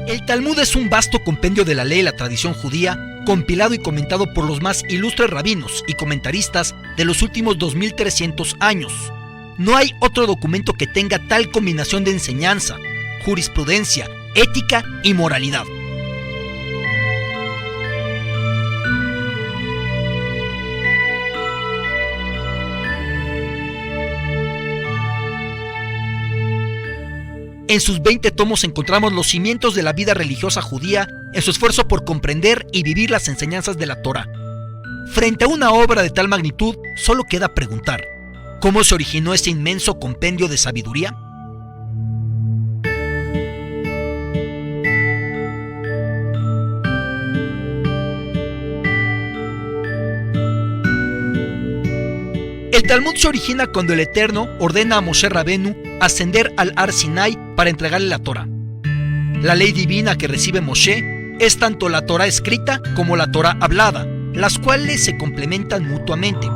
El Talmud es un vasto compendio de la ley y la tradición judía, compilado y comentado por los más ilustres rabinos y comentaristas de los últimos 2300 años. No hay otro documento que tenga tal combinación de enseñanza, jurisprudencia, ética y moralidad. En sus 20 tomos encontramos los cimientos de la vida religiosa judía en su esfuerzo por comprender y vivir las enseñanzas de la Torá. Frente a una obra de tal magnitud, solo queda preguntar, ¿cómo se originó ese inmenso compendio de sabiduría? El Talmud se origina cuando el Eterno ordena a Moshe Rabenu ascender al Har Sinai para entregarle la Torá. La ley divina que recibe Moshe es tanto la Torá escrita como la Torá hablada, las cuales se complementan mutuamente.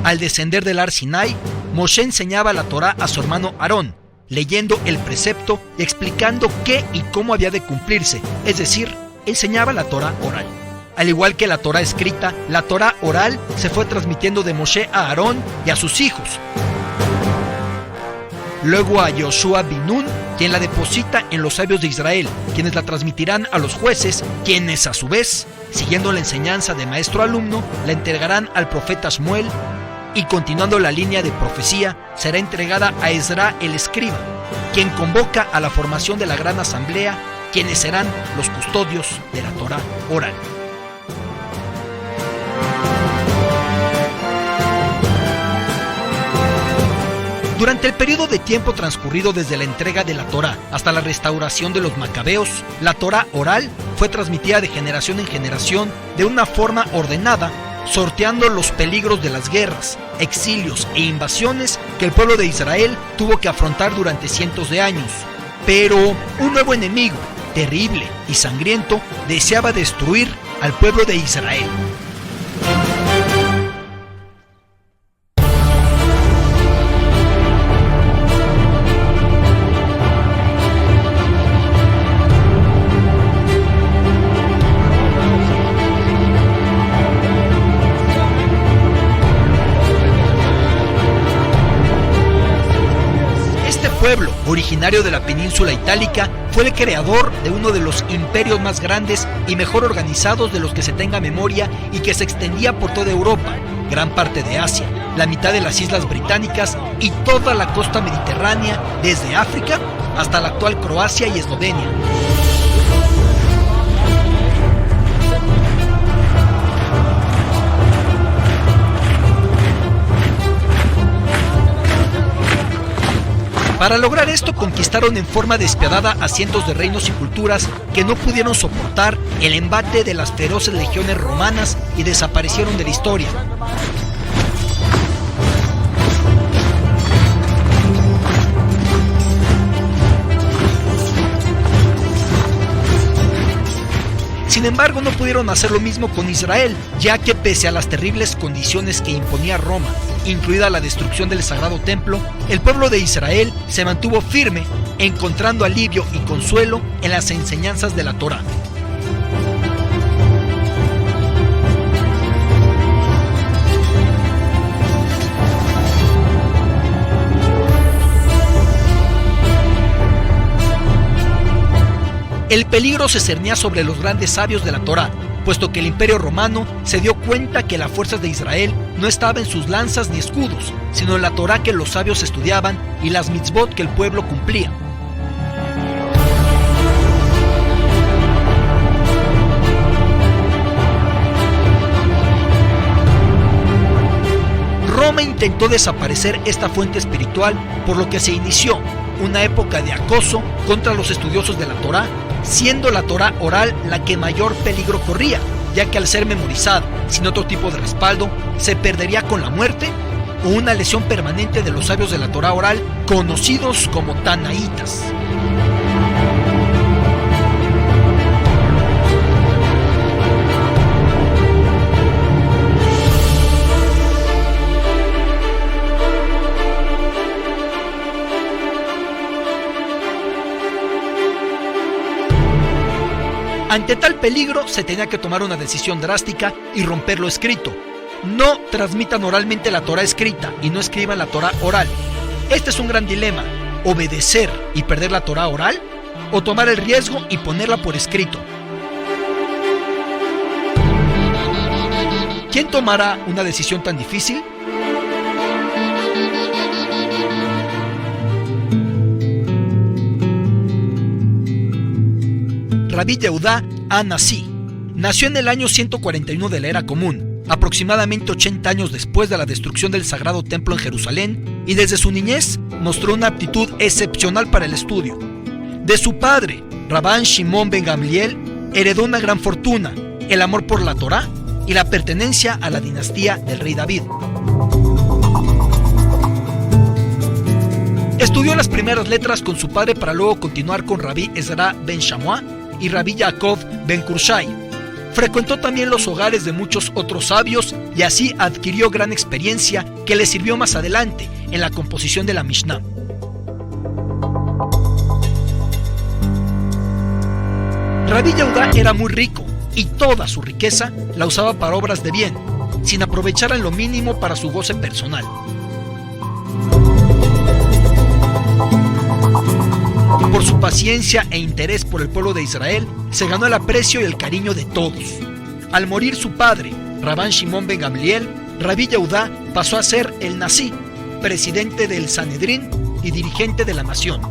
Al descender del Har Sinai, Moshe enseñaba la Torá a su hermano Aarón, leyendo el precepto y explicando qué y cómo había de cumplirse, es decir, enseñaba la Torá oral. Al igual que la Torá escrita, la Torá oral se fue transmitiendo de Moshe a Aarón y a sus hijos. Luego a Yoshua bin Nun, quien la deposita en los sabios de Israel, quienes la transmitirán a los jueces, quienes a su vez, siguiendo la enseñanza de maestro-alumno, la entregarán al profeta Shmuel, y continuando la línea de profecía, será entregada a Ezra el escriba, quien convoca a la formación de la gran asamblea, quienes serán los custodios de la Torá oral. Durante el periodo de tiempo transcurrido desde la entrega de la Torá hasta la restauración de los macabeos, la Torá oral fue transmitida de generación en generación de una forma ordenada, sorteando los peligros de las guerras, exilios e invasiones que el pueblo de Israel tuvo que afrontar durante cientos de años. Pero un nuevo enemigo, terrible y sangriento, deseaba destruir al pueblo de Israel. Pueblo, originario de la península itálica, fue el creador de uno de los imperios más grandes y mejor organizados de los que se tenga memoria y que se extendía por toda Europa, gran parte de Asia, la mitad de las islas británicas y toda la costa mediterránea, desde África hasta la actual Croacia y Eslovenia. Para lograr esto conquistaron en forma despiadada a cientos de reinos y culturas que no pudieron soportar el embate de las feroces legiones romanas y desaparecieron de la historia. Sin embargo, no pudieron hacer lo mismo con Israel, ya que pese a las terribles condiciones que imponía Roma, incluida la destrucción del Sagrado Templo, el pueblo de Israel se mantuvo firme, encontrando alivio y consuelo en las enseñanzas de la Torá. El peligro se cernía sobre los grandes sabios de la Torá, puesto que el Imperio Romano se dio cuenta que la fuerza de Israel no estaba en sus lanzas ni escudos, sino en la Torá que los sabios estudiaban y las mitzvot que el pueblo cumplía. Roma intentó desaparecer esta fuente espiritual, por lo que se inició una época de acoso contra los estudiosos de la Torá, siendo la Torá oral la que mayor peligro corría, ya que al ser memorizada sin otro tipo de respaldo, se perdería con la muerte o una lesión permanente de los sabios de la Torá oral, conocidos como tanaítas. Ante tal peligro se tenía que tomar una decisión drástica y romper lo escrito. No transmitan oralmente la Torá escrita y no escriban la Torá oral. Este es un gran dilema: obedecer y perder la Torá oral, o tomar el riesgo y ponerla por escrito. ¿Quién tomará una decisión tan difícil? Rabbi Yehudá ha-Nasi nació en el año 141 de la Era Común, aproximadamente 80 años después de la destrucción del Sagrado Templo en Jerusalén, y desde su niñez mostró una aptitud excepcional para el estudio. De su padre, Rabban Shimon ben Gamliel, heredó una gran fortuna, el amor por la Torá y la pertenencia a la dinastía del rey David. Estudió las primeras letras con su padre para luego continuar con Rabbi Ezra ben Shammua y Rabbi Yaakov ben Kurshai. Frecuentó también los hogares de muchos otros sabios y así adquirió gran experiencia que le sirvió más adelante en la composición de la Mishnah. Rabbi Yehudá era muy rico y toda su riqueza la usaba para obras de bien, sin aprovechar en lo mínimo para su goce personal. Por su paciencia e interés por el pueblo de Israel, se ganó el aprecio y el cariño de todos. Al morir su padre, Rabban Shimon ben Gamliel, Rabbi Yehudá pasó a ser el Nasi, presidente del Sanedrín y dirigente de la nación.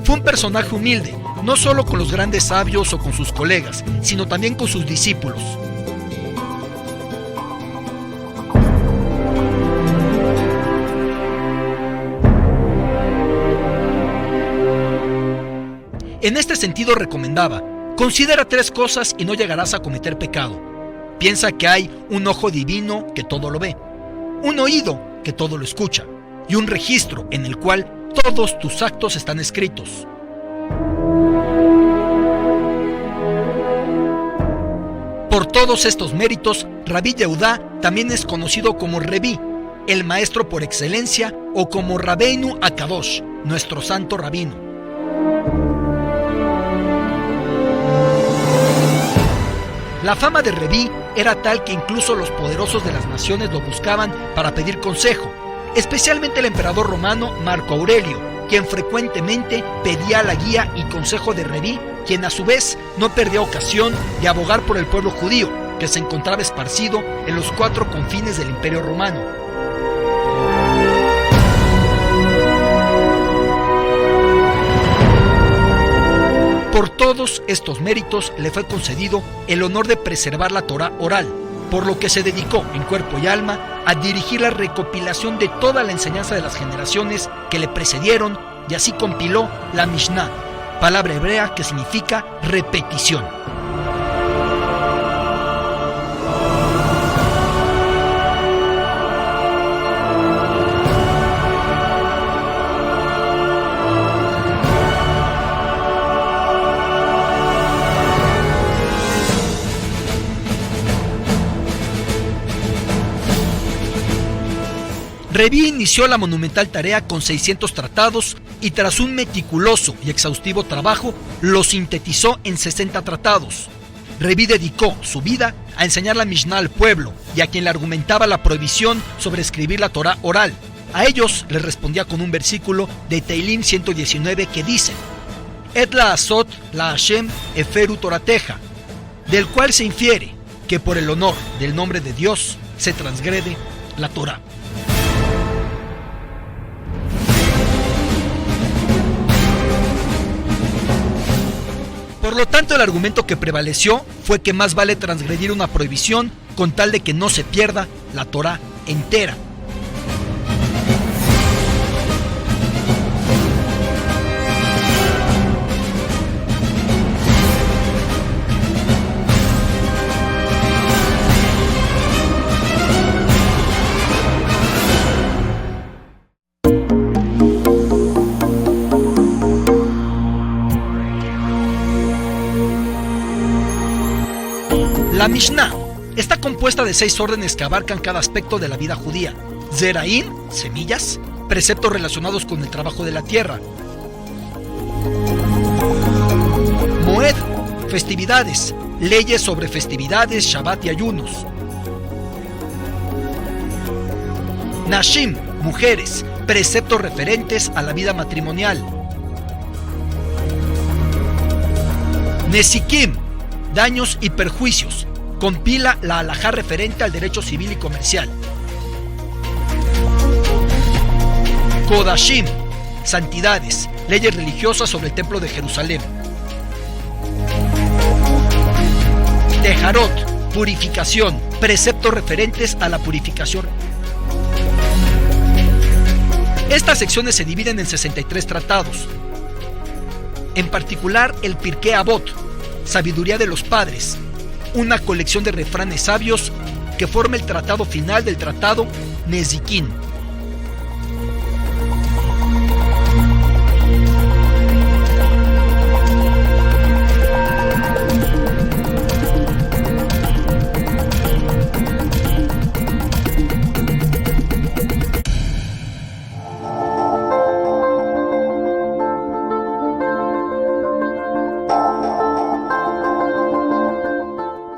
Fue un personaje humilde, no solo con los grandes sabios o con sus colegas, sino también con sus discípulos. En este sentido recomendaba: considera 3 cosas y no llegarás a cometer pecado. Piensa que hay un ojo divino que todo lo ve, un oído que todo lo escucha y un registro en el cual todos tus actos están escritos. Por todos estos méritos, Rabbi Yehudá también es conocido como Rebí, el maestro por excelencia, o como Rabbeinu Akadosh, nuestro santo rabino. La fama de Rebí era tal que incluso los poderosos de las naciones lo buscaban para pedir consejo, especialmente el emperador romano Marco Aurelio, quien frecuentemente pedía la guía y consejo de Rebí, quien a su vez no perdía ocasión de abogar por el pueblo judío, que se encontraba esparcido en los 4 confines del Imperio Romano. Por todos estos méritos le fue concedido el honor de preservar la Torá oral, por lo que se dedicó en cuerpo y alma a dirigir la recopilación de toda la enseñanza de las generaciones que le precedieron, y así compiló la Mishnah, palabra hebrea que significa repetición. Rebí inició la monumental tarea con 600 tratados y tras un meticuloso y exhaustivo trabajo lo sintetizó en 60 tratados. Rebí dedicó su vida a enseñar la Mishnah al pueblo y a quien le argumentaba la prohibición sobre escribir la Torá oral. A ellos les respondía con un versículo de Teilim 119 que dice: Et la asot la Hashem eferu torateja, del cual se infiere que por el honor del nombre de Dios se transgrede la Torá. Por lo tanto, el argumento que prevaleció fue que más vale transgredir una prohibición con tal de que no se pierda la Torá entera. La Mishnah está compuesta de 6 órdenes que abarcan cada aspecto de la vida judía. Zeraín, semillas, preceptos relacionados con el trabajo de la tierra. Moed, Festividades, leyes sobre festividades, Shabbat y ayunos. Nashim, mujeres, preceptos referentes a la vida matrimonial. Nesikim, daños y perjuicios, compila la halajá referente al derecho civil y comercial. Kodashim, santidades, leyes religiosas sobre el templo de Jerusalén. Tejarot, purificación, preceptos referentes a la purificación. Estas secciones se dividen en 63 tratados. En particular, el Pirkei Avot, sabiduría de los padres, una colección de refranes sabios que forma el tratado final del tratado Nezikin.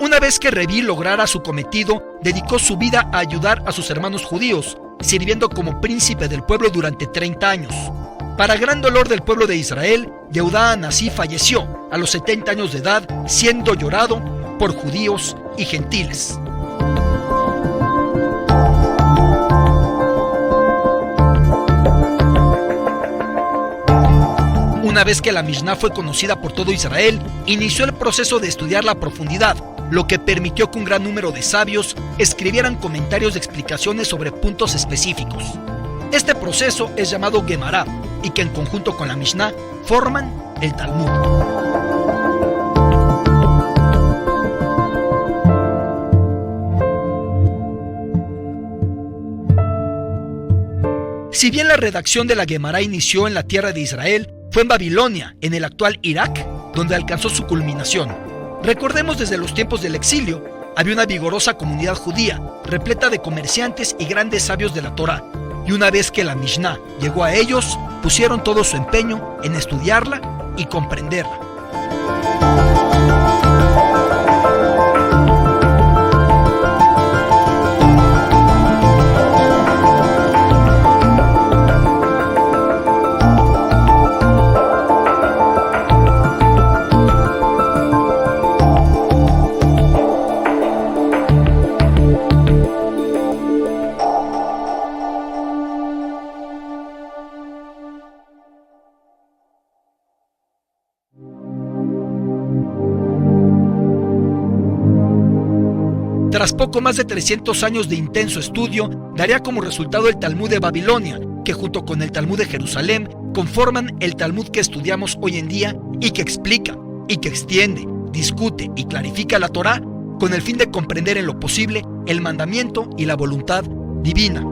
Una vez que Reví lograra su cometido, dedicó su vida a ayudar a sus hermanos judíos, sirviendo como príncipe del pueblo durante 30 años. Para gran dolor del pueblo de Israel, Yehudá Anasí falleció a los 70 años de edad, siendo llorado por judíos y gentiles. Una vez que la Mishnah fue conocida por todo Israel, inició el proceso de estudiarla a profundidad, lo que permitió que un gran número de sabios escribieran comentarios de explicaciones sobre puntos específicos. Este proceso es llamado Gemara, y que en conjunto con la Mishnah forman el Talmud. Si bien la redacción de la Gemara inició en la tierra de Israel, fue en Babilonia, en el actual Irak, donde alcanzó su culminación. Recordemos, desde los tiempos del exilio, había una vigorosa comunidad judía, repleta de comerciantes y grandes sabios de la Torá, y una vez que la Mishnah llegó a ellos, pusieron todo su empeño en estudiarla y comprenderla. Tras poco más de 300 años de intenso estudio, daría como resultado el Talmud de Babilonia, que junto con el Talmud de Jerusalén conforman el Talmud que estudiamos hoy en día y que explica, y que extiende, discute y clarifica la Torá con el fin de comprender en lo posible el mandamiento y la voluntad divina.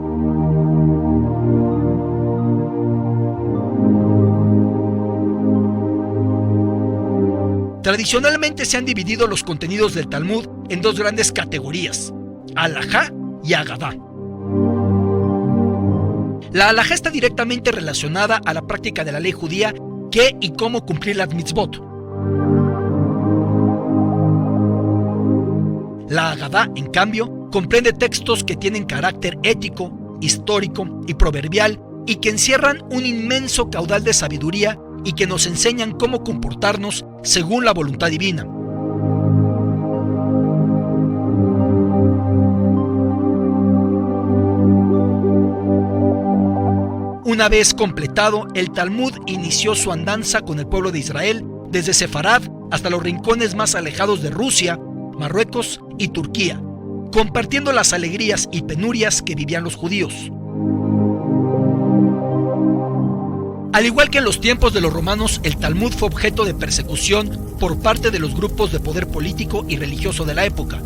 Tradicionalmente se han dividido los contenidos del Talmud en dos grandes categorías, halajá y agadá. La halajá está directamente relacionada a la práctica de la ley judía, qué y cómo cumplir las mitzvot. La agadá, en cambio, comprende textos que tienen carácter ético, histórico y proverbial y que encierran un inmenso caudal de sabiduría y que nos enseñan cómo comportarnos según la voluntad divina. Una vez completado, el Talmud inició su andanza con el pueblo de Israel desde Sefarad hasta los rincones más alejados de Rusia, Marruecos y Turquía, compartiendo las alegrías y penurias que vivían los judíos. Al igual que en los tiempos de los romanos, el Talmud fue objeto de persecución por parte de los grupos de poder político y religioso de la época.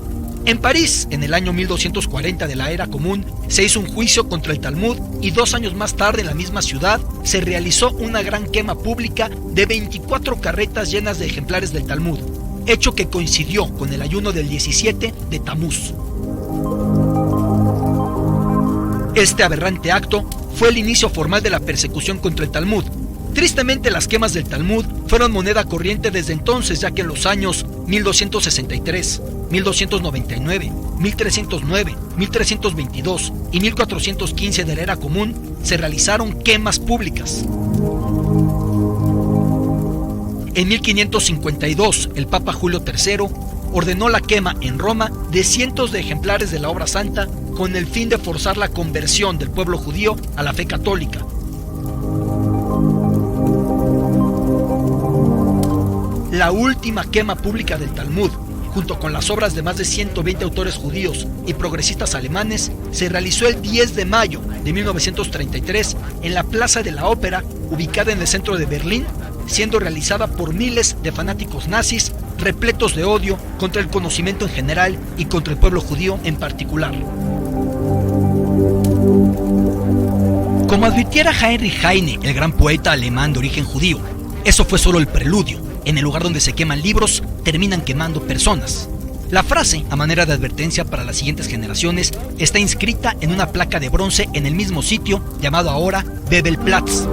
En París, en el año 1240 de la Era Común, se hizo un juicio contra el Talmud y 2 años más tarde en la misma ciudad se realizó una gran quema pública de 24 carretas llenas de ejemplares del Talmud, hecho que coincidió con el ayuno del 17 de Tamuz. Este aberrante acto fue el inicio formal de la persecución contra el Talmud, Tristemente, las quemas del Talmud fueron moneda corriente desde entonces, ya que en los años 1263, 1299, 1309, 1322 y 1415 de la era común se realizaron quemas públicas. En 1552, el Papa Julio III ordenó la quema en Roma de cientos de ejemplares de la obra santa con el fin de forzar la conversión del pueblo judío a la fe católica. La última quema pública del Talmud, junto con las obras de más de 120 autores judíos y progresistas alemanes, se realizó el 10 de mayo de 1933 en la Plaza de la Ópera, ubicada en el centro de Berlín, siendo realizada por miles de fanáticos nazis repletos de odio contra el conocimiento en general y contra el pueblo judío en particular. Como advirtiera Heinrich Heine, el gran poeta alemán de origen judío, eso fue solo el preludio. En el lugar donde se queman libros, terminan quemando personas. La frase, a manera de advertencia para las siguientes generaciones, está inscrita en una placa de bronce en el mismo sitio, llamado ahora Bebelplatz.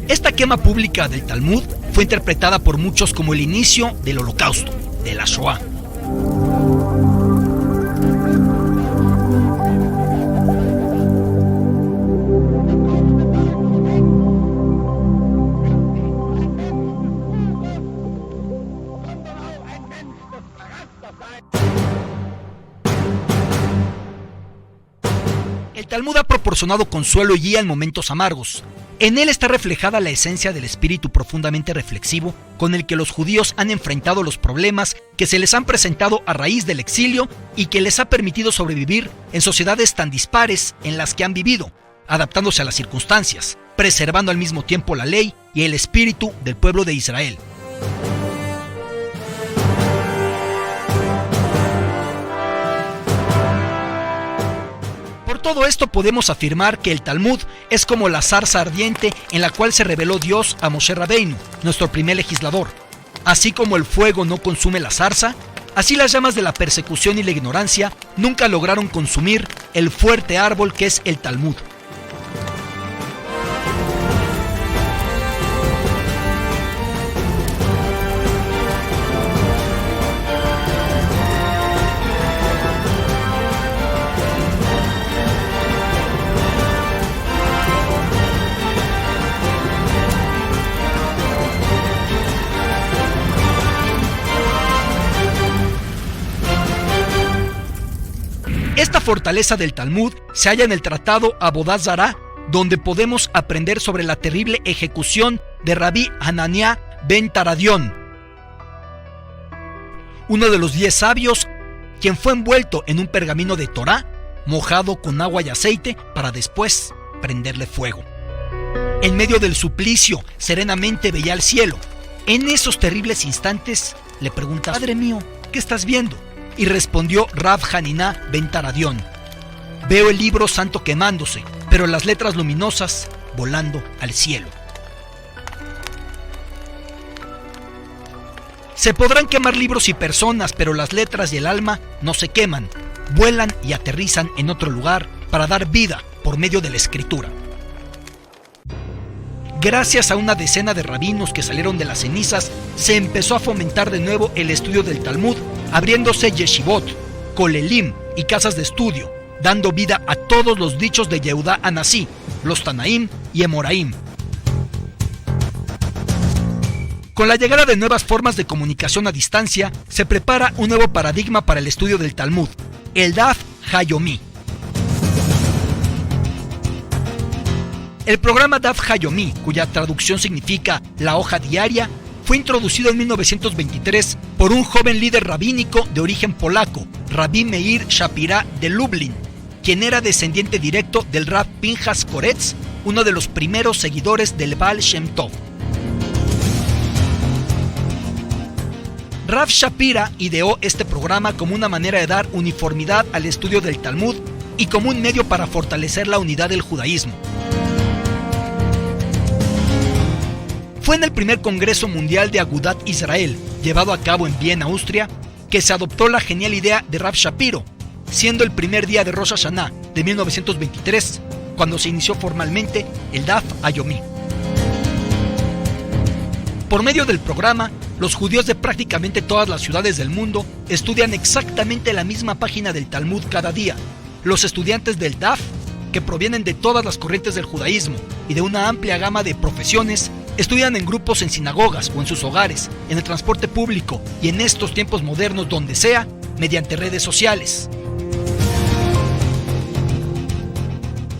Esta quema pública del Talmud fue interpretada por muchos como el inicio del Holocausto, de la Shoah. El Talmud ha proporcionado consuelo y guía en momentos amargos. En él está reflejada la esencia del espíritu profundamente reflexivo con el que los judíos han enfrentado los problemas que se les han presentado a raíz del exilio y que les ha permitido sobrevivir en sociedades tan dispares en las que han vivido, adaptándose a las circunstancias, preservando al mismo tiempo la ley y el espíritu del pueblo de Israel. Por todo esto podemos afirmar que el Talmud es como la zarza ardiente en la cual se reveló Dios a Moshe Rabbeinu, nuestro primer legislador. Así como el fuego no consume la zarza, así las llamas de la persecución y la ignorancia nunca lograron consumir el fuerte árbol que es el Talmud. Esta fortaleza del Talmud se halla en el tratado Avodat Zará, donde podemos aprender sobre la terrible ejecución de Rabí Hananiah ben Taradión, uno de los 10 sabios, quien fue envuelto en un pergamino de Torá, mojado con agua y aceite para después prenderle fuego. En medio del suplicio, serenamente veía al cielo. En esos terribles instantes le pregunta: Padre mío, ¿qué estás viendo? Y respondió Rab Hananiah ben Taradión: veo el libro santo quemándose, pero las letras luminosas volando al cielo. Se podrán quemar libros y personas, pero las letras y el alma no se queman, vuelan y aterrizan en otro lugar para dar vida por medio de la escritura. Gracias a una decena de rabinos que salieron de las cenizas, se empezó a fomentar de nuevo el estudio del Talmud, abriéndose yeshivot, kolelim y casas de estudio, dando vida a todos los dichos de Yehudá Anasí, los Tanaim y Emoraim. Con la llegada de nuevas formas de comunicación a distancia, se prepara un nuevo paradigma para el estudio del Talmud, el Daf Hayomi. El programa Daf Hayomi, cuya traducción significa la hoja diaria, fue introducido en 1923 por un joven líder rabínico de origen polaco, Rabbi Meir Shapira de Lublin, quien era descendiente directo del Rab Pinchas Koretz, uno de los primeros seguidores del Baal Shem Tov. Rab Shapira ideó este programa como una manera de dar uniformidad al estudio del Talmud y como un medio para fortalecer la unidad del judaísmo. Fue en el primer Congreso Mundial de Agudat Israel, llevado a cabo en Viena, Austria, que se adoptó la genial idea de Rab Shapiro, siendo el primer día de Rosh Hashanah de 1923 cuando se inició formalmente el Daf Yomi. Por medio del programa, los judíos de prácticamente todas las ciudades del mundo estudian exactamente la misma página del Talmud cada día. Los estudiantes del Daf, que provienen de todas las corrientes del judaísmo y de una amplia gama de profesiones, estudian en grupos en sinagogas o en sus hogares, en el transporte público y en estos tiempos modernos donde sea, mediante redes sociales.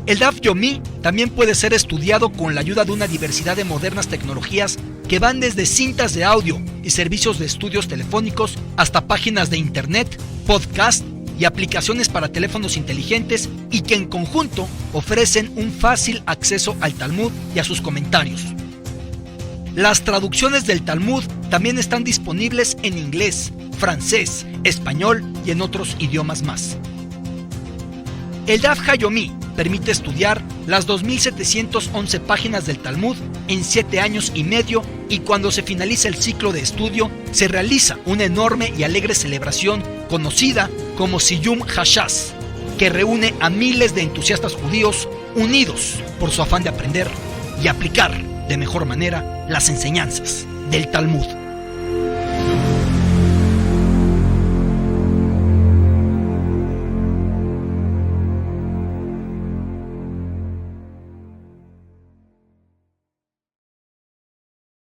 El Daf Yomi también puede ser estudiado con la ayuda de una diversidad de modernas tecnologías que van desde cintas de audio y servicios de estudios telefónicos hasta páginas de internet, podcast y aplicaciones para teléfonos inteligentes y que en conjunto ofrecen un fácil acceso al Talmud y a sus comentarios. Las traducciones del Talmud también están disponibles en inglés, francés, español y en otros idiomas más. El Daf Yomi permite estudiar las 2.711 páginas del Talmud en 7 años y medio, y cuando se finaliza el ciclo de estudio se realiza una enorme y alegre celebración conocida como Siyum Hashas, que reúne a miles de entusiastas judíos unidos por su afán de aprender y aplicar de mejor manera las enseñanzas del Talmud.